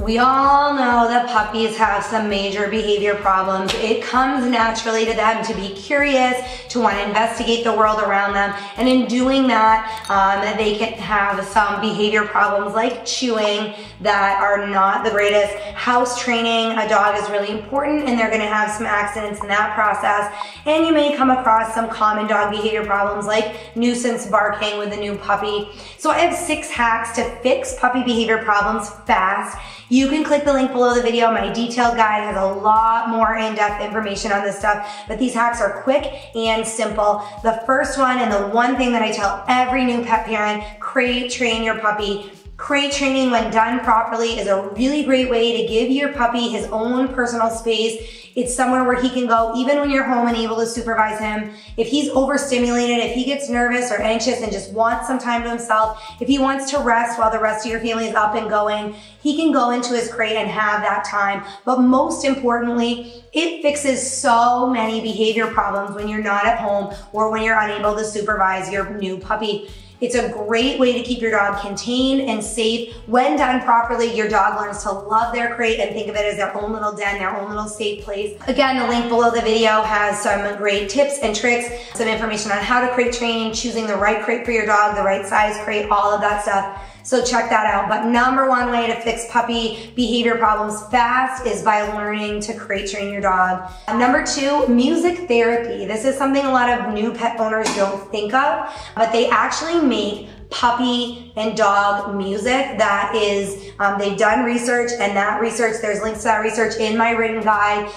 We all know that puppies have some major behavior problems. It comes naturally to them to be curious, to want to investigate the world around them, and in doing that, they can have some behavior problems like chewing that are not the greatest. House training a dog is really important, and they're going to have some accidents in that process, and you may come across some common dog behavior problems like nuisance barking with a new puppy. So I have 6 hacks to fix puppy behavior problems fast. You can click the link below the video. My detailed guide has a lot more in-depth information on this stuff, but these hacks are quick and simple. The first one, and the one thing that I tell every new pet parent, crate train your puppy. Crate training, when done properly, is a really great way to give your puppy his own personal space. It's somewhere where he can go even when you're home and able to supervise him. If he's overstimulated, if he gets nervous or anxious and just wants some time to himself, if he wants to rest while the rest of your family is up and going, he can go into his crate and have that time. But most importantly, it fixes so many behavior problems when you're not at home or when you're unable to supervise your new puppy. It's a great way to keep your dog contained and safe. When done properly, your dog learns to love their crate and think of it as their own little den, their own little safe place. Again, the link below the video has some great tips and tricks, some information on how to crate train, choosing the right crate for your dog, the right size crate, all of that stuff. So check that out. But number one way to fix puppy behavior problems fast is by learning to crate train your dog. Number 2, music therapy. This is something a lot of new pet owners don't think of, but they actually make puppy and dog music that is, they've done research, and that research, there's links to that research in my written guide.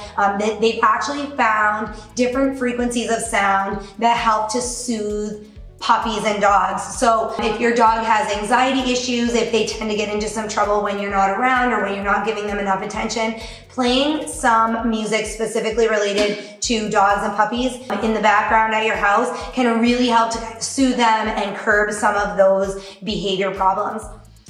They've actually found different frequencies of sound that help to soothe puppies and dogs. So if your dog has anxiety issues, if they tend to get into some trouble when you're not around or when you're not giving them enough attention, playing some music specifically related to dogs and puppies in the background at your house can really help to soothe them and curb some of those behavior problems.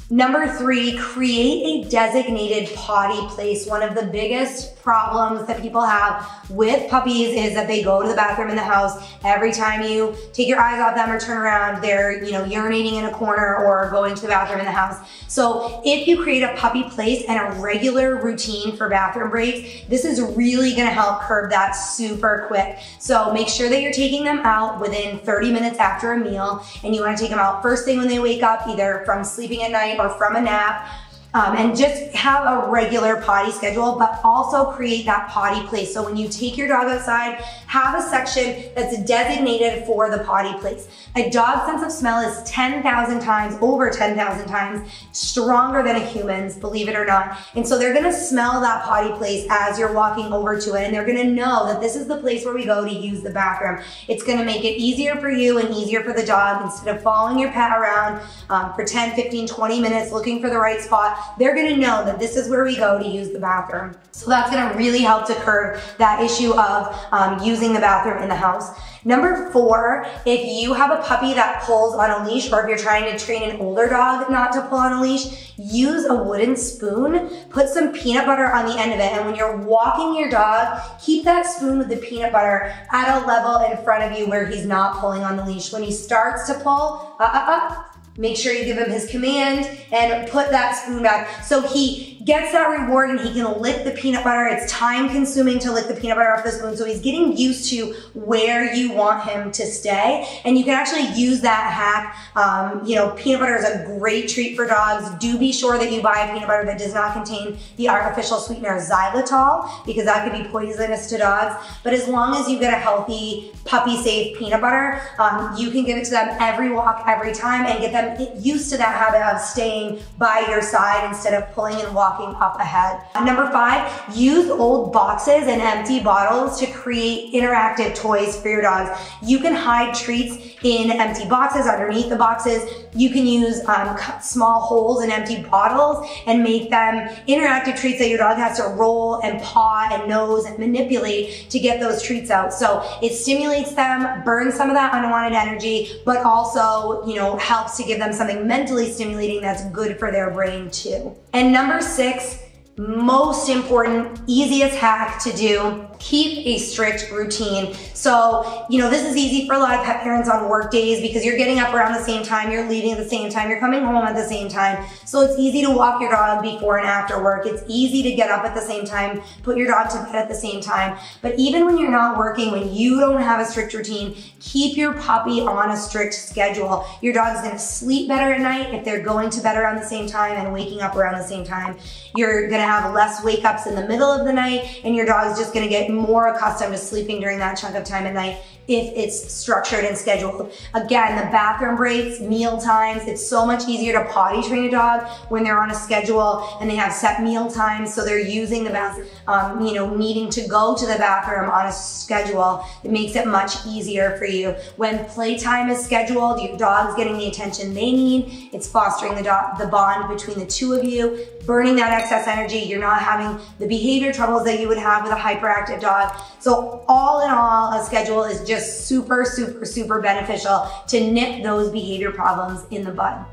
Number 3, create a designated potty place. One of the biggest problems that people have with puppies is that they go to the bathroom in the house. Every time you take your eyes off them or turn around, they're urinating in a corner or going to the bathroom in the house. So if you create a puppy place and a regular routine for bathroom breaks, this is really gonna help curb that super quick. So make sure that you're taking them out within 30 minutes after a meal, and you wanna take them out first thing when they wake up, either from sleeping at night or from a nap. And just have a regular potty schedule, but also create that potty place. So when you take your dog outside, have a section that's designated for the potty place. A dog's sense of smell is 10,000 times, over 10,000 times stronger than a human's, believe it or not. And so they're gonna smell that potty place as you're walking over to it, and they're gonna know that this is the place where we go to use the bathroom. It's gonna make it easier for you and easier for the dog. Instead of following your pet around for 10, 15, 20 minutes looking for the right spot, they're gonna know that this is where we go to use the bathroom. So that's gonna really help to curb that issue of using the bathroom in the house. Number 4, if you have a puppy that pulls on a leash, or if you're trying to train an older dog not to pull on a leash, use a wooden spoon, put some peanut butter on the end of it, and when you're walking your dog, keep that spoon with the peanut butter at a level in front of you where he's not pulling on the leash. When he starts to pull, make sure you give him his command and put that spoon back. So he gets that reward and he can lick the peanut butter. It's time consuming to lick the peanut butter off the spoon. So he's getting used to where you want him to stay. And you can actually use that hack. Peanut butter is a great treat for dogs. Do be sure that you buy a peanut butter that does not contain the artificial sweetener xylitol, because that could be poisonous to dogs. But as long as you get a healthy, puppy-safe peanut butter, you can give it to them every walk, every time, and get them used to that habit of staying by your side instead of pulling and walking up ahead. Number 5, use old boxes and empty bottles to create interactive toys for your dogs. You can hide treats in empty boxes, underneath the boxes. You can use small holes in empty bottles and make them interactive treats that your dog has to roll and paw and nose and manipulate to get those treats out. So it stimulates them, burns some of that unwanted energy, but also, helps to give them something mentally stimulating that's good for their brain too. And number 6, most important, easiest hack to do keep a strict routine. So, you know, this is easy for a lot of pet parents on work days because you're getting up around the same time, you're leaving at the same time, you're coming home at the same time. So it's easy to walk your dog before and after work. It's easy to get up at the same time, put your dog to bed at the same time. But even when you're not working, when you don't have a strict routine, keep your puppy on a strict schedule. Your dog's gonna sleep better at night if they're going to bed around the same time and waking up around the same time. You're gonna have less wake ups in the middle of the night, and your dog's just gonna get more accustomed to sleeping during that chunk of time at night if it's structured and scheduled. Again, the bathroom breaks, meal times, it's so much easier to potty train a dog when they're on a schedule and they have set meal times, so they're using the bathroom, you know, needing to go to the bathroom on a schedule. It makes it much easier for you. When playtime is scheduled, your dog's getting the attention they need. It's fostering the bond between the two of you, burning that excess energy. You're not having the behavior troubles that you would have with a hyperactive dog. So all in all, a schedule is just super, super, super beneficial to nip those behavior problems in the bud.